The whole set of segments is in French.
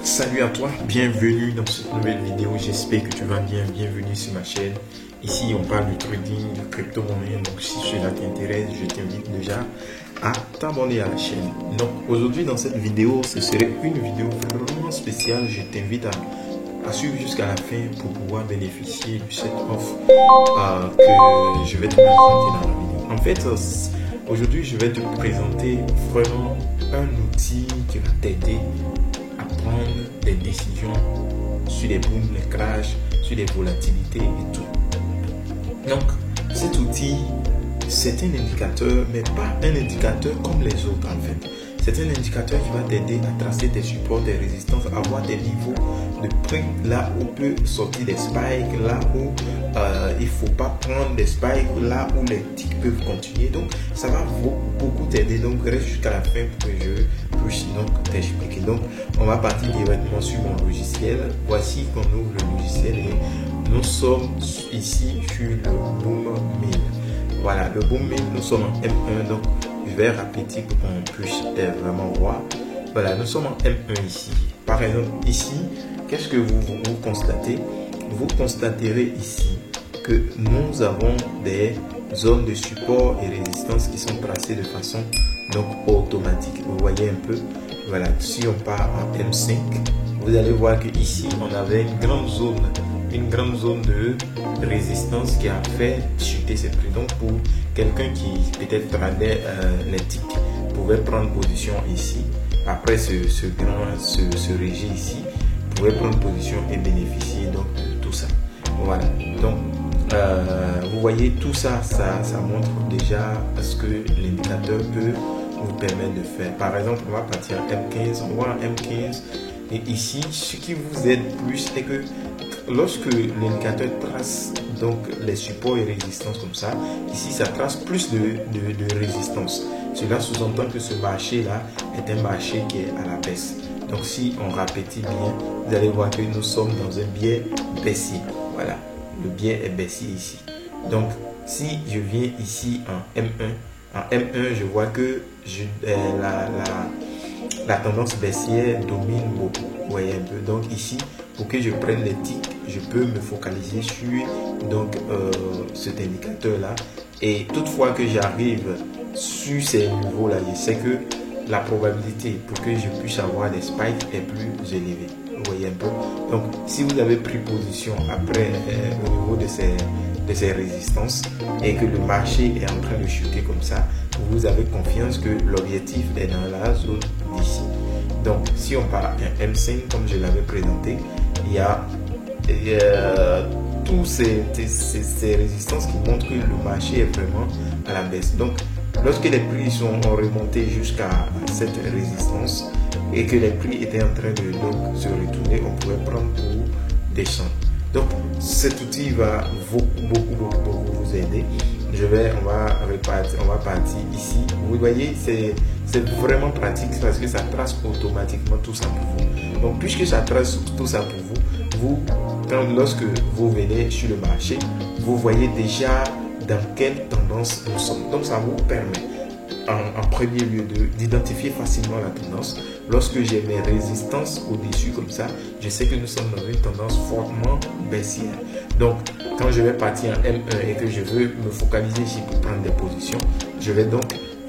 Salut à toi, bienvenue dans cette nouvelle vidéo, j'espère que tu vas bien, bienvenue sur ma chaîne. Ici on parle du trading, de crypto-monnaie, donc si cela t'intéresse, je t'invite déjà à t'abonner à la chaîne. Donc aujourd'hui dans cette vidéo, ce serait une vidéo vraiment spéciale, je t'invite à suivre jusqu'à la fin pour pouvoir bénéficier de cette offre que je vais te présenter dans la vidéo. En fait, aujourd'hui je vais te présenter vraiment un outil qui va t'aider à prendre des décisions sur les booms, les crashs, sur les volatilités et tout. Donc, cet outil, c'est un indicateur, mais pas un indicateur comme les autres en fait. C'est un indicateur qui va t'aider à tracer tes supports, des résistances, à voir des niveaux de prix, là où peut sortir des spikes, là où il ne faut pas prendre des spikes, là où les ticks peuvent continuer. Donc, ça va beaucoup t'aider. Donc, reste jusqu'à la fin pour que je puisse t'expliquer. Donc, on va partir directement sur mon logiciel. Voici qu'on ouvre le logiciel et nous sommes ici sur le Boom 1000. Voilà, le Boom 1000, nous sommes en M1. Donc, je vais répéter pour qu'on puisse vraiment voir. Voilà, nous sommes en M1 ici. Par exemple, ici, qu'est-ce que vous constatez? Vous constaterez ici que nous avons des zones de support et résistance qui sont tracées de façon donc automatique. Vous voyez un peu, voilà, si on part en M5, vous allez voir que ici on avait une grande zone de résistance qui a fait chuter ses prix. Donc pour quelqu'un qui peut-être tradait les ticks pouvait prendre position ici. Après ce régime ici, pouvait prendre position et bénéficier donc de tout ça. Voilà. Donc vous voyez tout ça, ça montre déjà ce que l'indicateur peut vous permettre de faire. Par exemple, on va partir en M15, on voit en M15 et ici, ce qui vous aide plus est que lorsque l'indicateur trace donc les supports et résistances comme ça, ici ça trace plus de résistance. Cela sous-entend que ce marché-là est un marché qui est à la baisse. Donc si on répétit bien, vous allez voir que nous sommes dans un biais baissier. Voilà, le biais est baissier ici. Donc si je viens ici en M1, je vois que la tendance baissière domine beaucoup. Vous voyez un peu. Donc ici, pour que je prenne les ticks, je peux me focaliser sur donc cet indicateur là. Et toutefois que j'arrive sur ces niveaux là, je sais que la probabilité pour que je puisse avoir des spikes est plus élevée. Vous voyez un peu. Donc si vous avez pris position après au niveau de ces résistances et que le marché est en train de chuter comme ça, vous avez confiance que l'objectif est dans la zone d'ici. Donc si on part un M5 comme je l'avais présenté, il y a tous ces résistances qui montrent que le marché est vraiment à la baisse. Donc lorsque les prix sont remontés jusqu'à cette résistance et que les prix étaient en train de donc, se retourner, on pouvait prendre pour descendre. Donc cet outil va beaucoup vous aider. On va partir ici. Vous voyez, c'est vraiment pratique parce que ça trace automatiquement tout ça pour vous. Donc puisque ça trace tout ça pour vous, lorsque vous venez sur le marché, vous voyez déjà dans quelle tendance nous sommes. Donc ça vous permet en premier lieu d'identifier facilement la tendance. Lorsque j'ai mes résistances au-dessus comme ça, je sais que nous sommes dans une tendance fortement baissière. Donc quand je vais partir en M1 et que je veux me focaliser ici pour prendre des positions, je vais donc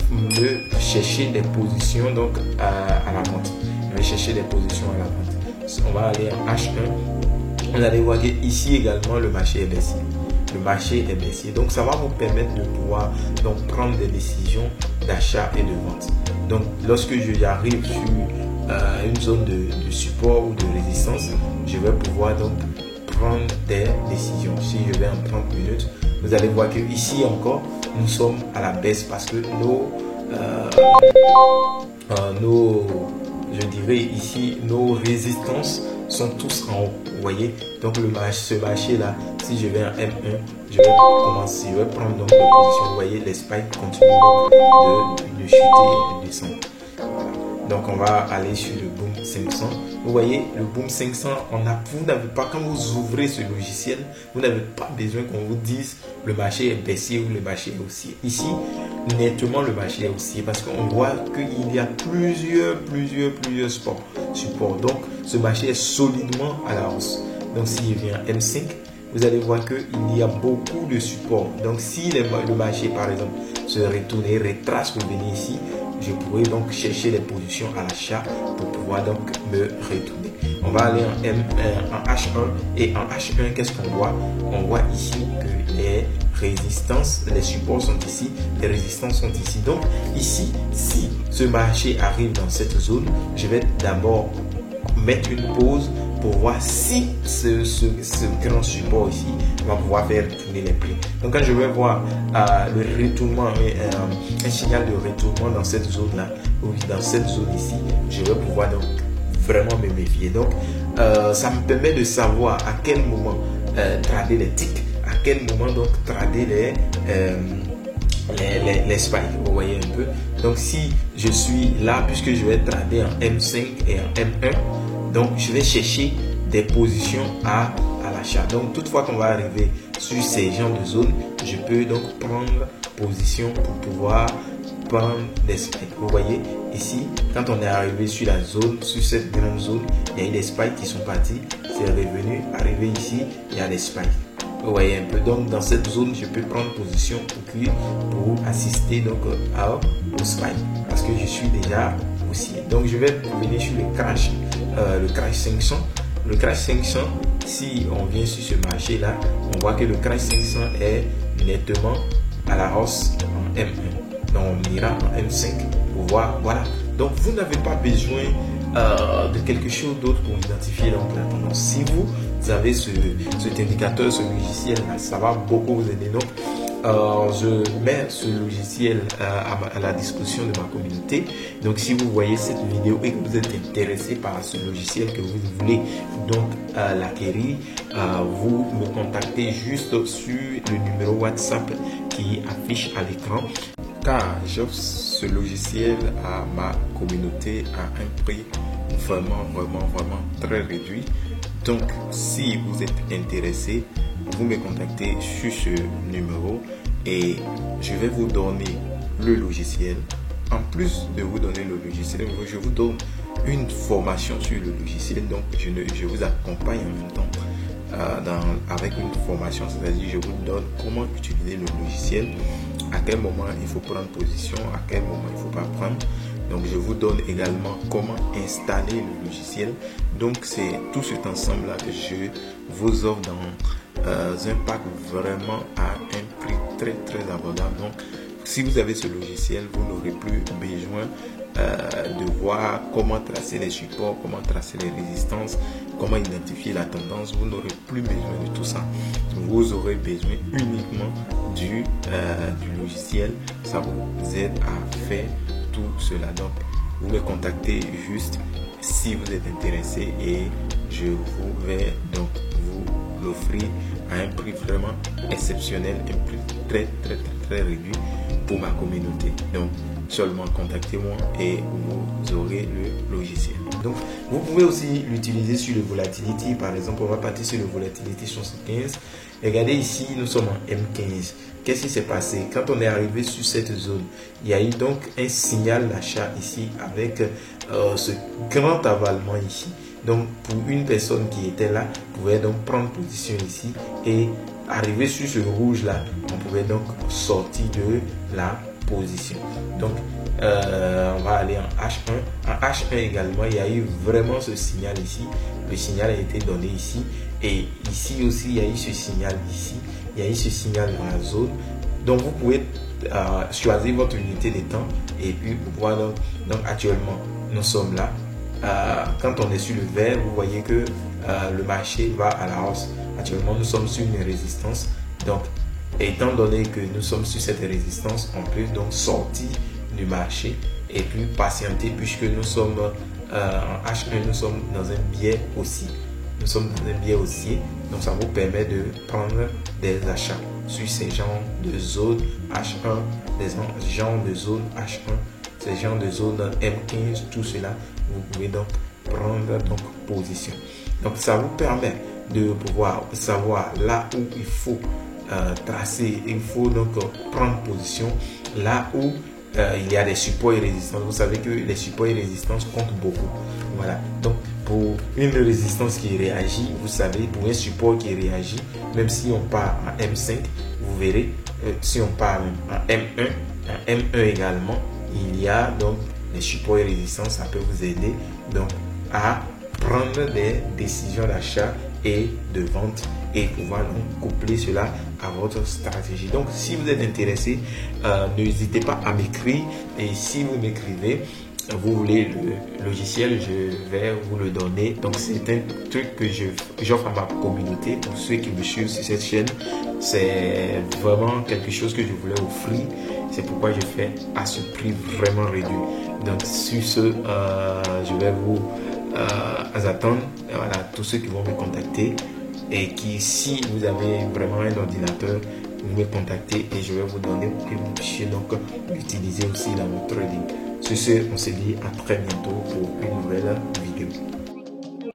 me chercher des positions donc à la vente. Je vais chercher des positions à la vente. On va aller en H1. Vous allez voir qu'ici également le marché est baissier. Le marché est baissier. Donc ça va vous permettre de pouvoir donc prendre des décisions d'achat et de vente. Donc lorsque j'arrive sur une zone de support ou de résistance, je vais pouvoir donc prendre des décisions. Si je vais en 30 minutes, vous allez voir que ici encore nous sommes à la baisse parce que je dirais ici nos résistances sont tous en haut. Vous voyez, donc ce marché là, si je vais en M1, je vais prendre donc des positions. Vous voyez, les spikes continuent de chuter et de descendre. Voilà. Donc on va aller sur le Boom 500. Vous voyez, le Boom 500, vous n'avez pas, quand vous ouvrez ce logiciel, vous n'avez pas besoin qu'on vous dise le marché est baissier ou le marché est haussier. Ici, nettement le marché haussier parce qu'on voit qu'il y a plusieurs supports. Donc, ce marché est solidement à la hausse. Donc, si je viens M5, vous allez voir qu'il y a beaucoup de supports. Donc, si le marché, par exemple, se retourne et retrace pour venir ici, je pourrais donc chercher les positions à l'achat pour pouvoir donc me retourner. On va aller en H1 et en H1, qu'est-ce qu'on voit? On voit ici que les résistances, les supports sont ici, les résistances sont ici. Donc ici, si ce marché arrive dans cette zone, je vais d'abord mettre une pause pour voir si ce grand support ici va pouvoir faire tourner les prix. Donc quand je vais voir le retournement, un signal de retournement dans cette zone là, ou dans cette zone ici, je vais pouvoir donc vraiment me méfier. Donc ça me permet de savoir à quel moment trader les ticks, à quel moment donc trader les spikes, vous voyez un peu. Donc si je suis là, puisque je vais trader en M5 et en M1, donc je vais chercher des positions à l'achat. Donc toutefois qu'on va arriver sur ces genres de zones, je peux donc prendre position pour pouvoir prendre des spikes. Vous voyez ici, quand on est arrivé sur la zone, sur cette grande zone, il y a eu des spikes qui sont partis, c'est revenu, arrivé ici, il y a des spikes. Vous voyez un peu, donc dans cette zone, je peux prendre position pour assister donc au spike parce que je suis déjà aussi. Donc je vais venir sur le crash 500. Le crash 500, si on vient sur ce marché là, on voit que le crash 500 est nettement à la hausse en M1. Donc on ira en M5 pour voir. Voilà. Donc vous n'avez pas besoin de quelque chose d'autre pour identifier donc la tendance. Si vous avez cet indicateur, ce logiciel là, ça va beaucoup vous aider. Donc je mets ce logiciel à la disposition de ma communauté. Donc si vous voyez cette vidéo et que vous êtes intéressé par ce logiciel, que vous voulez donc l'acquérir, vous me contactez juste sur le numéro WhatsApp qui affiche à l'écran, car j'offre ce logiciel à ma communauté à un prix vraiment très réduit. Donc si vous êtes intéressé, vous me contactez sur ce numéro et je vais vous donner le logiciel. En plus de vous donner le logiciel, je vous donne une formation sur le logiciel. Donc je vous accompagne en même temps avec une formation, c'est-à-dire je vous donne comment utiliser le logiciel, à quel moment il faut prendre position, à quel moment il ne faut pas prendre. Donc je vous donne également comment installer le logiciel. Donc c'est tout cet ensemble là que je vous offre dans un pack vraiment à un prix très abordable. Donc si vous avez ce logiciel, vous n'aurez plus besoin de voir comment tracer les supports, comment tracer les résistances, comment identifier la tendance. Vous n'aurez plus besoin de tout ça. Vous aurez besoin uniquement du logiciel. Ça vous aide à faire tout cela. Donc vous me contactez juste si vous êtes intéressé et je vous vais donc vous l'offrir à un prix vraiment exceptionnel, un prix très réduit pour ma communauté. Donc seulement contactez-moi et vous aurez le logiciel. Donc vous pouvez aussi l'utiliser sur le volatility. Par exemple, on va partir sur le volatility 75. Regardez ici, nous sommes en M15. Qu'est-ce qui s'est passé? Quand on est arrivé sur cette zone, il y a eu donc un signal d'achat ici avec ce grand avalement ici. Donc pour une personne qui était là, pouvait donc prendre position ici et arriver sur ce rouge là, on pouvait donc sortir de la position. Donc on va aller en H1. En H1 également, il y a eu vraiment ce signal ici. Le signal a été donné ici. Et ici aussi, il y a eu ce signal ici. Il y a eu ce signal dans la zone. Donc vous pouvez choisir votre unité de temps et puis pouvoir donc actuellement nous sommes là. Quand on est sur le vert, vous voyez que le marché va à la hausse. Actuellement, nous sommes sur une résistance. Donc, étant donné que nous sommes sur cette résistance, on peut donc sortir du marché et puis patienter puisque nous sommes en H1, nous sommes dans un biais haussier. Nous sommes dans un biais haussier, donc ça vous permet de prendre des achats sur ces genres de zones H1, des genres de zones H1, ces genres de zones M15, tout cela, vous pouvez donc prendre donc position. Donc ça vous permet de pouvoir savoir là où il faut tracer, il faut donc prendre position là où il y a des supports et résistances. Vous savez que les supports et résistances comptent beaucoup. Voilà. Donc, pour une résistance qui réagit, vous savez, pour un support qui réagit, même si on part en M5, vous verrez, si on part en M1, en M1 également, il y a donc les supports et résistances. Ça peut vous aider donc à prendre des décisions d'achat et de vente et pouvoir donc coupler cela à votre stratégie. Donc, si vous êtes intéressé, n'hésitez pas à m'écrire, et si vous m'écrivez, vous voulez le logiciel, je vais vous le donner. Donc, c'est un truc que j'offre à ma communauté. Pour ceux qui me suivent sur cette chaîne, c'est vraiment quelque chose que je voulais offrir. C'est pourquoi je fais à ce prix vraiment réduit. Donc, sur ce, je vais vous attendre. Voilà, tous ceux qui vont me contacter, et qui, si vous avez vraiment un ordinateur, vous me contactez et je vais vous donner pour que vous puissiez donc l'utiliser aussi dans votre trading. Sur ce, on se dit à très bientôt pour une nouvelle vidéo.